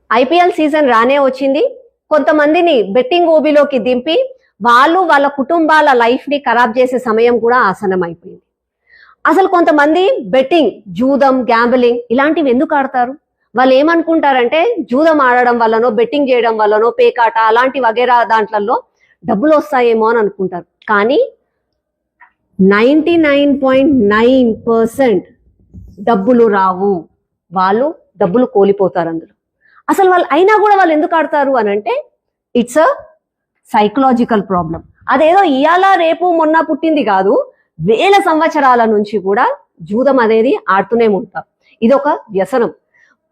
IPL season రానే వచ్చింది. కొంతమందిని బెట్టింగ్ ఓబీలోకి దింపి వాళ్ళు వాళ్ళ కుటుంబాల లైఫ్ ని ఖరాబ్ చేసే సమయం కూడా ఆసనం అయిపోయింది. అసలు కొంతమంది బెట్టింగ్, జూదం, గ్యాంబలింగ్ ఇలాంటివి ఎందుకు ఆడతారు? వాళ్ళు ఏమనుకుంటారంటే జూదం ఆడడం వల్లనో, బెట్టింగ్ చేయడం వల్లనో, పేకాట అలాంటి వగేరా దాంట్లలో డబ్బులు వస్తాయేమో అని అనుకుంటారు. కానీ 99.9% డబ్బులు రావు. వాళ్ళు డబ్బులు కోల్పోతారు అందులో. అసలు వాళ్ళు అయినా కూడా వాళ్ళు ఎందుకు ఆడతారు అని అంటే ఇట్స్ అ సైకలాజికల్ ప్రాబ్లం. అదేదో ఇయాల రేపు మొన్న పుట్టింది కాదు, వేల సంవత్సరాల నుంచి కూడా జూదం అనేది ఆడుతూనే ఉంటారు. ఇది ఒక వ్యసనం.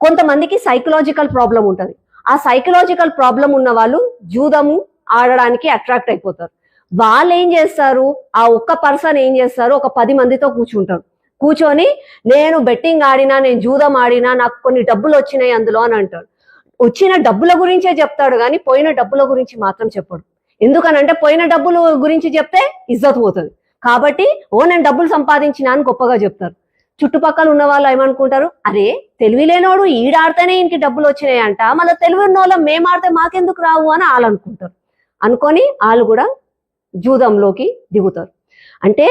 కొంతమందికి సైకలాజికల్ ప్రాబ్లం ఉంటుంది. ఆ సైకలాజికల్ ప్రాబ్లం ఉన్న వాళ్ళు జూదము ఆడడానికి అట్రాక్ట్ అయిపోతారు. వాళ్ళు ఏం చేస్తారు, ఆ ఒక్క పర్సన్ ఏం చేస్తారు, ఒక 10 మందితో కూర్చుంటారు. కూర్చొని నేను బెట్టింగ్ ఆడినా, నేను జూదం ఆడినా, నాకు కొన్ని డబ్బులు వచ్చినాయి అందులో అని అంటాడు. వచ్చిన డబ్బుల గురించే చెప్తాడు కానీ పోయిన డబ్బుల గురించి మాత్రం చెప్పడు. ఎందుకనంటే పోయిన డబ్బుల గురించి చెప్తే ఇజ్జత్ పోతుంది. కాబట్టి నేను డబ్బులు సంపాదించినా అని గొప్పగా చెప్తారు. చుట్టుపక్కల ఉన్న వాళ్ళు ఏమనుకుంటారు, అరే తెలివి లేనోడు ఈడాడితేనే ఇంటికి డబ్బులు వచ్చినాయంట, మళ్ళీ తెలివి ఉన్న వాళ్ళం మేము ఆడితే మాకెందుకు రావు అని వాళ్ళు అనుకుంటారు. అనుకొని వాళ్ళు కూడా జూదంలోకి దిగుతారు. అంటే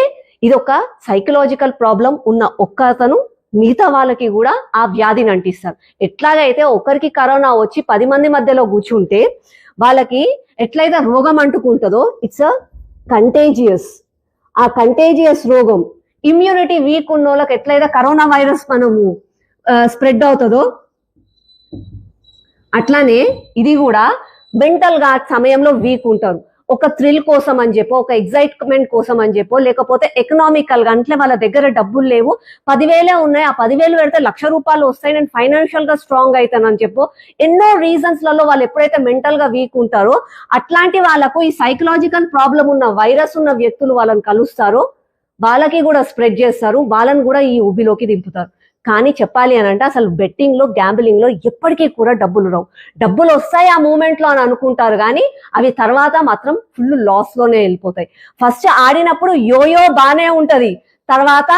ఇది ఒక సైకలాజికల్ ప్రాబ్లం ఉన్న ఒక్కతను మిగతా వాళ్ళకి కూడా ఆ వ్యాధిని అంటిస్తారు. ఎట్లాగైతే ఒకరికి కరోనా వచ్చి 10 మంది మధ్యలో కూర్చుంటే వాళ్ళకి ఎట్లయితే రోగం అంటుకుంటుందో, ఇట్స్ అ కంటేజియస్. ఆ కంటేజియస్ రోగం ఇమ్యూనిటీ వీక్ ఉన్న వాళ్ళకి ఎట్లయితే కరోనా వైరస్ మనము స్ప్రెడ్ అవుతుందో అట్లానే ఇది కూడా మెంటల్ గా సమయంలో వీక్ ఉంటారు. ఒక థ్రిల్ కోసం అని చెప్పో, ఒక ఎగ్జైట్మెంట్ కోసం అని చెప్పో, లేకపోతే ఎకనామికల్ గా అంటే వాళ్ళ దగ్గర డబ్బులు లేవు, 10,000 ఉన్నాయి, ఆ 10,000 పెడితే ₹1,00,000 వస్తాయి, నేను ఫైనాన్షియల్ గా స్ట్రాంగ్ అవుతానని చెప్పో, ఎన్నో రీజన్స్ లలో వాళ్ళు ఎప్పుడైతే మెంటల్ గా వీక్ ఉంటారో అట్లాంటి వాళ్ళకు ఈ సైకలాజికల్ ప్రాబ్లం ఉన్న వైరస్ ఉన్న వ్యక్తులు వాళ్ళని కలుస్తారో వాళ్ళకి కూడా స్ప్రెడ్ చేస్తారు, వాళ్ళని కూడా ఈ ఊబిలోకి దింపుతారు. కానీ చెప్పాలి అని అంటే అసలు బెట్టింగ్ లో, గ్యాంబ్లింగ్ లో ఎప్పటికీ కూడా డబ్బులు రావు. డబ్బులు వస్తాయి ఆ మూమెంట్ లో అని అనుకుంటారు కానీ అవి తర్వాత మాత్రం ఫుల్ లాస్ లోనే వెళ్ళిపోతాయి. ఫస్ట్ ఆడినప్పుడు యోయో బానే ఉంటది, తర్వాత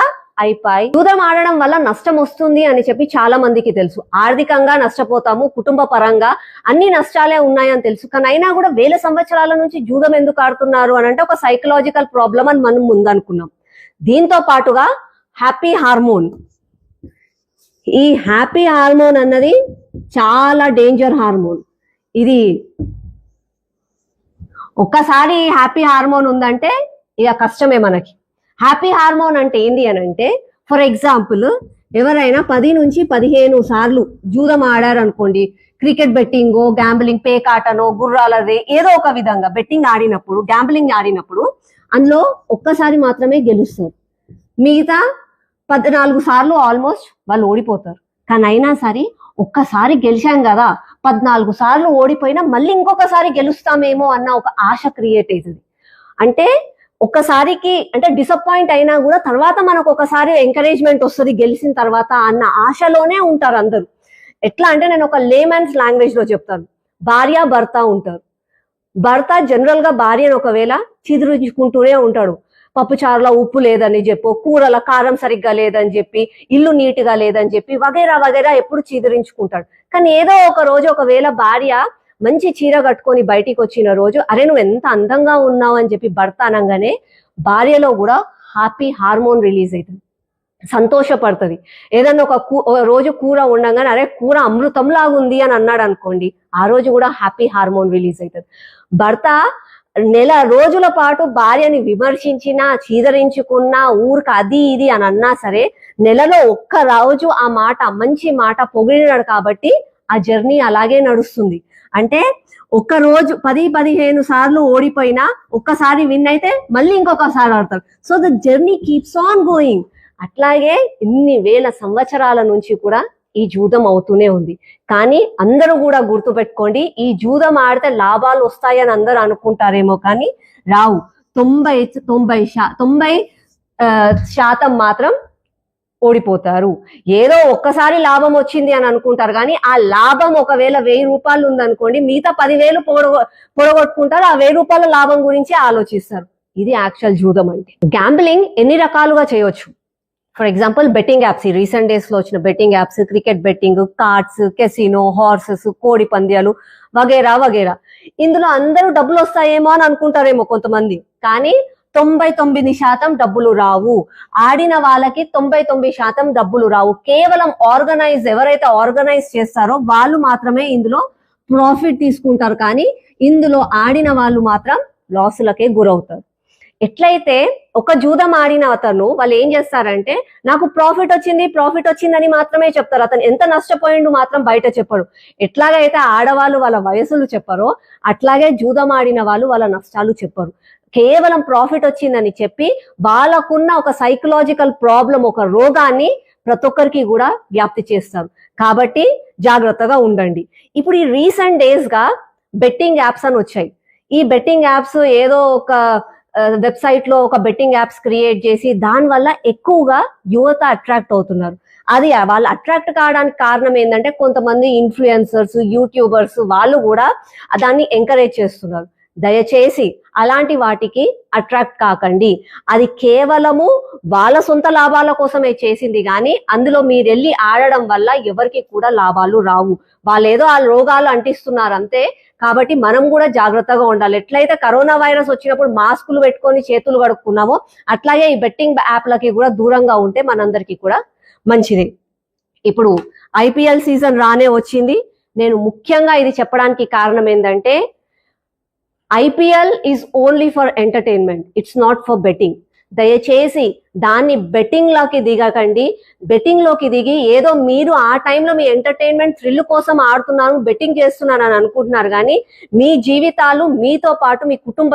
అయిపోయి. జూదం ఆడడం వల్ల నష్టం వస్తుంది అని చెప్పి చాలా మందికి తెలుసు. ఆర్థికంగా నష్టపోతాము, కుటుంబ పరంగా అన్ని నష్టాలే ఉన్నాయని తెలుసు. కానీ అయినా కూడా వేల సంవత్సరాల నుంచి జూదం ఎందుకు ఆడుతున్నారు అని అంటే ఒక సైకలాజికల్ ప్రాబ్లం అని మనం ముందనుకున్నాం. దీంతో పాటుగా హ్యాపీ హార్మోన్, ఈ హ్యాపీ హార్మోన్ అన్నది చాలా డేంజర్ హార్మోన్. ఇది ఒక్కసారి హ్యాపీ హార్మోన్ ఉందంటే ఇక కష్టమే మనకి. హ్యాపీ హార్మోన్ అంటే ఏంది అని అంటే, ఫర్ ఎగ్జాంపుల్ ఎవరైనా 10 నుంచి 15 సార్లు జూదం ఆడారనుకోండి, క్రికెట్ బెట్టింగో, గ్యాంబ్లింగ్, పేకాటనో, గుర్రాలదే ఏదో ఒక విధంగా బెట్టింగ్ ఆడినప్పుడు, గ్యాంబ్లింగ్ ఆడినప్పుడు అందులో ఒక్కసారి మాత్రమే గెలుస్తారు. మిగతా 14 సార్లు ఆల్మోస్ట్ వాళ్ళు ఓడిపోతారు. కానీ అయినా సరే ఒక్కసారి గెలిచాం కదా, 14 సార్లు ఓడిపోయినా మళ్ళీ ఇంకొకసారి గెలుస్తామేమో అన్న ఒక ఆశ క్రియేట్ అవుతుంది. అంటే ఒక్కసారికి అంటే డిసప్పాయింట్ అయినా కూడా తర్వాత మనకు ఒకసారి ఎంకరేజ్మెంట్ వస్తుంది గెలిచిన తర్వాత అన్న ఆశలోనే ఉంటారు అందరూ. ఎట్లా అంటే నేను ఒక లేమన్స్ లాంగ్వేజ్ లో చెప్తాను. భార్య భర్త ఉంటారు. భర్త జనరల్ గా భార్యను ఒకవేళ చిదిరించుకుంటూనే ఉంటాడు. పప్పుచారులో ఉప్పు లేదని చెప్పు, కూరల కారం సరిగ్గా లేదని చెప్పి, ఇల్లు నీట్ గా లేదని చెప్పి వగేరా వగేరా ఎప్పుడు చీదరించుకుంటాడు. కానీ ఏదో ఒక రోజు ఒకవేళ భార్య మంచి చీర కట్టుకొని బయటికి వచ్చిన రోజు, అరే నువ్వు ఎంత అందంగా ఉన్నావు అని చెప్పి భర్త అనగానే భార్యలో కూడా హ్యాపీ హార్మోన్ రిలీజ్ అవుతుంది, సంతోషపడుతుంది. ఏదన్నా ఒక రోజు కూర ఉండగానే అరే కూర అమృతం లాగుంది అని అన్నాడు అనుకోండి, ఆ రోజు కూడా హ్యాపీ హార్మోన్ రిలీజ్ అవుతుంది. భర్త నెల రోజుల పాటు భార్యని విమర్శించినా, చీదరించుకున్నా, ఊరికి అది ఇది అని అన్నా సరే నెలలో ఒక్క రోజు ఆ మాట, మంచి మాట పొగిడినాడు కాబట్టి ఆ జర్నీ అలాగే నడుస్తుంది. అంటే ఒక్క రోజు 10-15 సార్లు ఓడిపోయినా ఒక్కసారి విన్ అయితే మళ్ళీ ఇంకొకసారి ఆడతారు. So the journey keeps on going. అట్లాగే ఇన్ని వేల సంవత్సరాల నుంచి కూడా ఈ జూదం అవుతూనే ఉంది. కానీ అందరూ కూడా గుర్తుపెట్టుకోండి, ఈ జూదం ఆడితే లాభాలు వస్తాయని అందరూ అనుకుంటారేమో కానీ రావు. 90% మాత్రం ఓడిపోతారు. ఏదో ఒక్కసారి లాభం వచ్చింది అని అనుకుంటారు కానీ ఆ లాభం ఒకవేళ ₹1000 ఉందనుకోండి, మిగతా 10,000 పొడగొట్టుకుంటారు. ఆ ₹1000 లాభం గురించి ఆలోచిస్తారు. ఇది యాక్చువల్ జూదం అంటే. గ్యాంబ్లింగ్ ఎన్ని రకాలుగా చేయొచ్చు. ఫర్ ఎగ్జాంపుల్ బెట్టింగ్ యాప్స్, ఈ రీసెంట్ డేస్ లో వచ్చిన betting apps, cricket betting, cards, casino, horses, కోడి పంద్యాలు వగేరా వగేరా. ఇందులో అందరూ డబ్బులు వస్తాయేమో అని అనుకుంటారేమో కొంతమంది, కానీ 99% డబ్బులు రావు. ఆడిన వాళ్ళకి 99% డబ్బులు రావు. కేవలం ఎవరైతే ఆర్గనైజ్ చేస్తారో వాళ్ళు మాత్రమే ఇందులో ప్రాఫిట్ తీసుకుంటారు, కానీ ఇందులో ఆడిన వాళ్ళు మాత్రం లాసులకే గురవుతారు. ఎట్లయితే ఒక జూదం ఆడిన అతను వాళ్ళు ఏం చేస్తారంటే నాకు ప్రాఫిట్ వచ్చిందని మాత్రమే చెప్తారు. అతను ఎంత నష్టపోయిండు మాత్రం బయట చెప్పడు. ఎట్లాగైతే ఆడవాళ్ళు వాళ్ళ వయసులు చెప్పరో అట్లాగే జూదం ఆడిన వాళ్ళు వాళ్ళ నష్టాలు చెప్పరు. కేవలం ప్రాఫిట్ వచ్చిందని చెప్పి వాళ్ళకున్న ఒక సైకలాజికల్ ప్రాబ్లం, ఒక రోగాన్ని ప్రతి ఒక్కరికి కూడా వ్యాప్తి చేస్తారు. కాబట్టి జాగ్రత్తగా ఉండండి. ఇప్పుడు ఈ రీసెంట్ డేస్ గా బెట్టింగ్ యాప్స్ అని వచ్చాయి. ఈ బెట్టింగ్ యాప్స్ ఏదో ఒక వెబ్సైట్ లో ఒక బెట్టింగ్ యాప్స్ క్రియేట్ చేసి దాని వల్ల ఎక్కువగా యువత అట్రాక్ట్ అవుతున్నారు. అది వాళ్ళు అట్రాక్ట్ కావడానికి కారణం ఏంటంటే కొంతమంది ఇన్ఫ్లుయెన్సర్స్, యూట్యూబర్స్ వాళ్ళు కూడా దాన్ని ఎంకరేజ్ చేస్తున్నారు. దయచేసి అలాంటి వాటికి అట్రాక్ట్ కాకండి. అది కేవలము వాళ్ళ సొంత లాభాల కోసమే చేసింది, కానీ అందులో మీరు వెళ్ళి ఆడడం వల్ల ఎవరికి కూడా లాభాలు రావు. వాళ్ళు ఏదో ఆ రోగాలు అంటిస్తున్నారు అంతే. కాబట్టి మనం కూడా జాగ్రత్తగా ఉండాలి. ఎట్లయితే కరోనా వైరస్ వచ్చినప్పుడు మాస్కులు పెట్టుకొని చేతులు కడుక్కున్నామో అట్లాగే ఈ బెట్టింగ్ యాప్లకి కూడా దూరంగా ఉంటే మనందరికీ కూడా మంచిది. ఇప్పుడు ఐపీఎల్ సీజన్ రానే వచ్చింది. నేను ముఖ్యంగా ఇది చెప్పడానికి కారణం ఏంటంటే IPL is only for entertainment, it's not for betting. దయచేసి దాన్ని బెట్టింగ్ లోకి దిగకండి. బెట్టింగ్ లోకి దిగి ఏదో మీరు ఆ టైంలో మీ ఎంటర్టైన్మెంట్ థ్రిల్ కోసం ఆడుతున్నాను, బెట్టింగ్ చేస్తున్నాను అని అనుకుంటున్నారు, కానీ మీ జీవితాలు మీతో పాటు మీ కుటుంబ